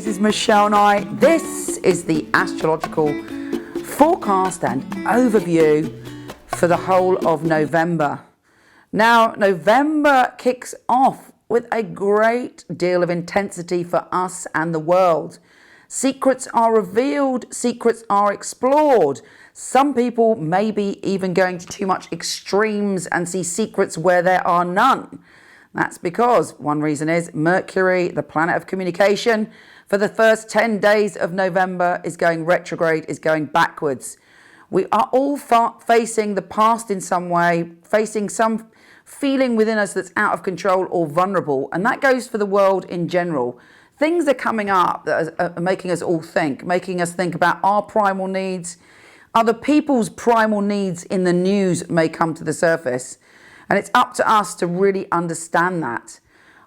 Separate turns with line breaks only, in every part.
this is Michele Knight. This is the astrological forecast and overview for the whole of November. Now, November kicks off with a great deal of intensity for us and the world. Secrets are revealed, secrets are explored. Some people may be even going to too much extremes and see secrets where there are none. That's because one reason is Mercury, the planet of communication, for the first 10 days of November is going retrograde, is going backwards. We are all facing the past in some way, facing some feeling within us that's out of control or vulnerable, and that goes for the world in general. Things are coming up that are making us all think, making us think about our primal needs. Other people's primal needs in the news may come to the surface. And it's up to us to really understand that.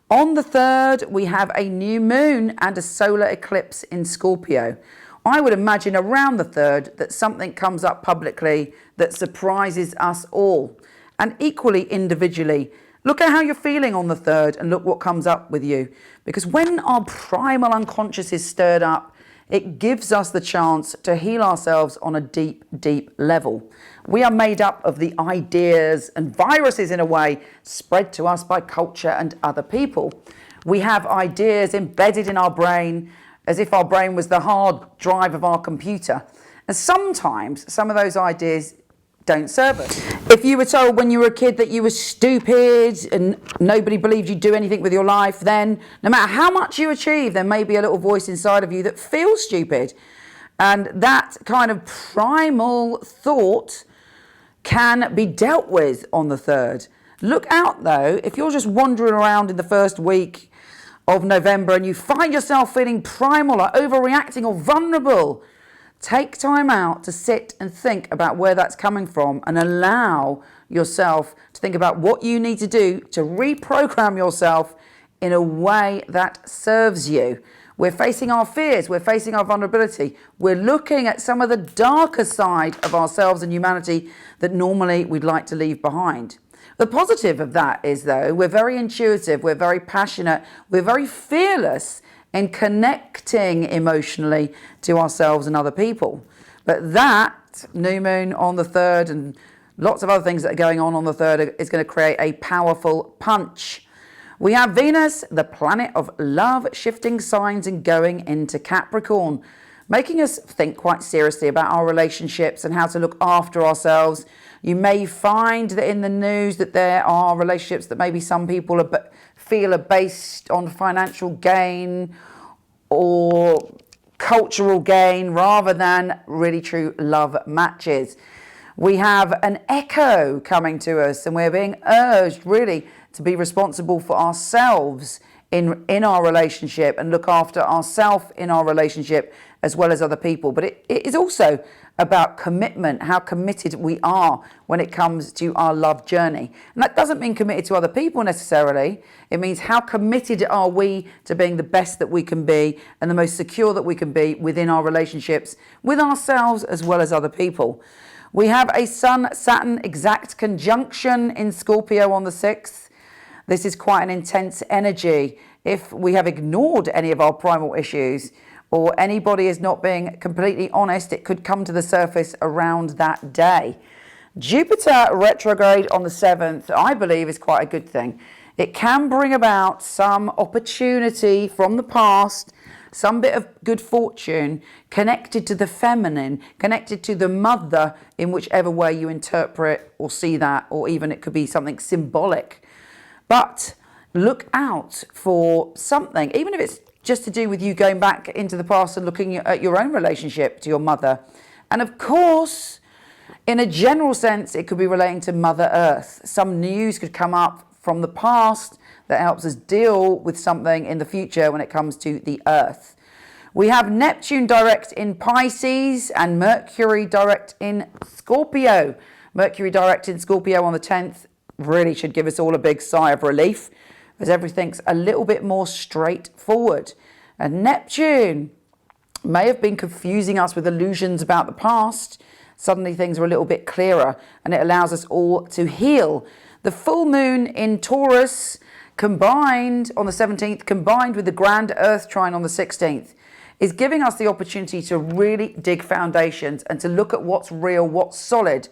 On the 3rd, we have a new moon and a solar eclipse in Scorpio. I would imagine around the 3rd that something comes up publicly that surprises us all. And equally individually, look at how you're feeling on the 3rd and look what comes up with you. Because when our primal unconscious is stirred up, it gives us the chance to heal ourselves on a deep, deep level. We are made up of the ideas and viruses, in a way, spread to us by culture and other people. We have ideas embedded in our brain as if our brain was the hard drive of our computer. And sometimes some of those ideas don't serve us. If you were told when you were a kid that you were stupid and nobody believed you'd do anything with your life, then no matter how much you achieve, there may be a little voice inside of you that feels stupid. And that kind of primal thought can be dealt with on the 3rd. Look out though, if you're just wandering around in the first week of November and you find yourself feeling primal or overreacting or vulnerable, take time out to sit and think about where that's coming from and allow yourself to think about what you need to do to reprogram yourself in a way that serves you. We're facing our fears, we're facing our vulnerability, we're looking at some of the darker side of ourselves and humanity that normally we'd like to leave behind. The positive of that is, though, we're very intuitive, we're very passionate, we're very fearless in connecting emotionally to ourselves and other people. But that new moon on the 3rd and lots of other things that are going on the 3rd is going to create a powerful punch. We have Venus, the planet of love, shifting signs and going into Capricorn, making us think quite seriously about our relationships and how to look after ourselves. You may find that in the news that there are relationships that maybe some people feel are based on financial gain or cultural gain rather than really true love matches. We have an echo coming to us and we're being urged really to be responsible for ourselves in our relationship and look after ourselves in our relationship as well as other people. But it is also about commitment, how committed we are when it comes to our love journey. And that doesn't mean committed to other people necessarily. It means how committed are we to being the best that we can be and the most secure that we can be within our relationships with ourselves as well as other people. We have a Sun-Saturn exact conjunction in Scorpio on the 6th. This is quite an intense energy. If we have ignored any of our primal issues or anybody is not being completely honest, it could come to the surface around that day. Jupiter retrograde on the 7th, I believe, is quite a good thing. It can bring about some opportunity from the past, some bit of good fortune connected to the feminine, connected to the mother in whichever way you interpret or see that, or even it could be something symbolic. But look out for something, even if it's just to do with you going back into the past and looking at your own relationship to your mother. And of course, in a general sense, it could be relating to Mother Earth. Some news could come up from the past that helps us deal with something in the future when it comes to the Earth. We have Neptune direct in Pisces and Mercury direct in Scorpio. Mercury direct in Scorpio on the 10th really should give us all a big sigh of relief as everything's a little bit more straightforward. And Neptune may have been confusing us with illusions about the past. Suddenly things are a little bit clearer and it allows us all to heal. The full moon in Taurus combined on the 17th, combined with the grand Earth trine on the 16th, is giving us the opportunity to really dig foundations and to look at what's real, what's solid,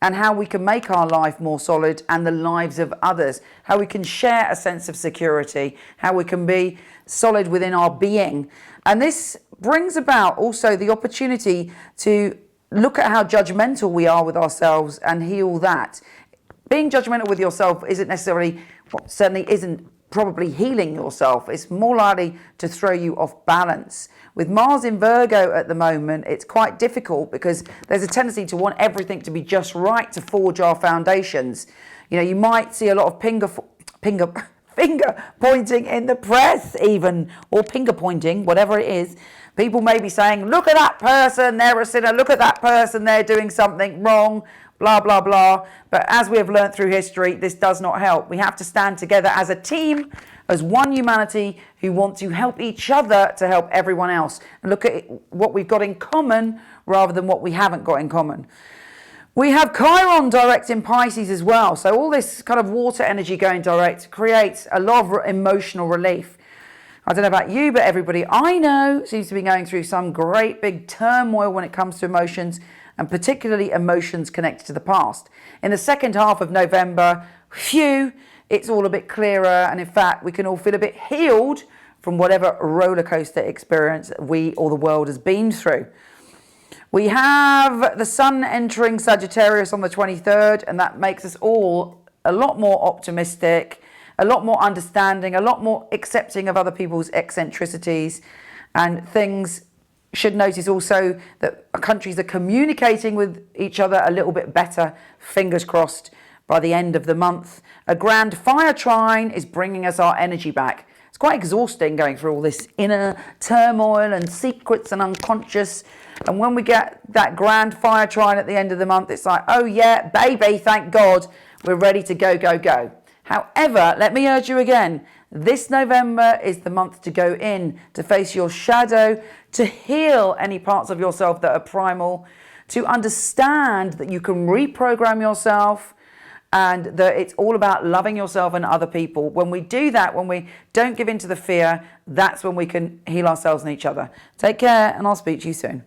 and how we can make our life more solid and the lives of others, how we can share a sense of security, how we can be solid within our being. And this brings about also the opportunity to look at how judgmental we are with ourselves and heal that. Being judgmental with yourself isn't necessarily, certainly isn't probably healing yourself. It's more likely to throw you off balance. With Mars in Virgo at the moment, it's quite difficult because there's a tendency to want everything to be just right to forge our foundations. You know, you might see a lot of finger pointing in the press even, or finger pointing, whatever it is. People may be saying, look at that person, they're a sinner, look at that person, they're doing something wrong, blah, blah, blah. But as we have learnt through history, this does not help. We have to stand together as a team, as one humanity who want to help each other to help everyone else. And look at what we've got in common rather than what we haven't got in common. We have Chiron direct in Pisces as well. So all this kind of water energy going direct creates a lot of emotional relief. I don't know about you, but everybody I know seems to be going through some great big turmoil when it comes to emotions, and particularly emotions connected to the past. In the second half of November, it's all a bit clearer, and in fact, we can all feel a bit healed from whatever roller coaster experience we or the world has been through. We have the Sun entering Sagittarius on the 23rd, and that makes us all a lot more optimistic, a lot more understanding, a lot more accepting of other people's eccentricities, and things. Should notice also that countries are communicating with each other a little bit better, fingers crossed, by the end of the month. A grand fire trine is bringing us our energy back. It's quite exhausting going through all this inner turmoil and secrets and unconscious. And when we get that grand fire trine at the end of the month, it's like, oh yeah, baby, thank God, we're ready to go, go, go. However, let me urge you again, this November is the month to go in, to face your shadow, to heal any parts of yourself that are primal, to understand that you can reprogram yourself, and that it's all about loving yourself and other people. When we do that, when we don't give in to the fear, that's when we can heal ourselves and each other. Take care, and I'll speak to you soon.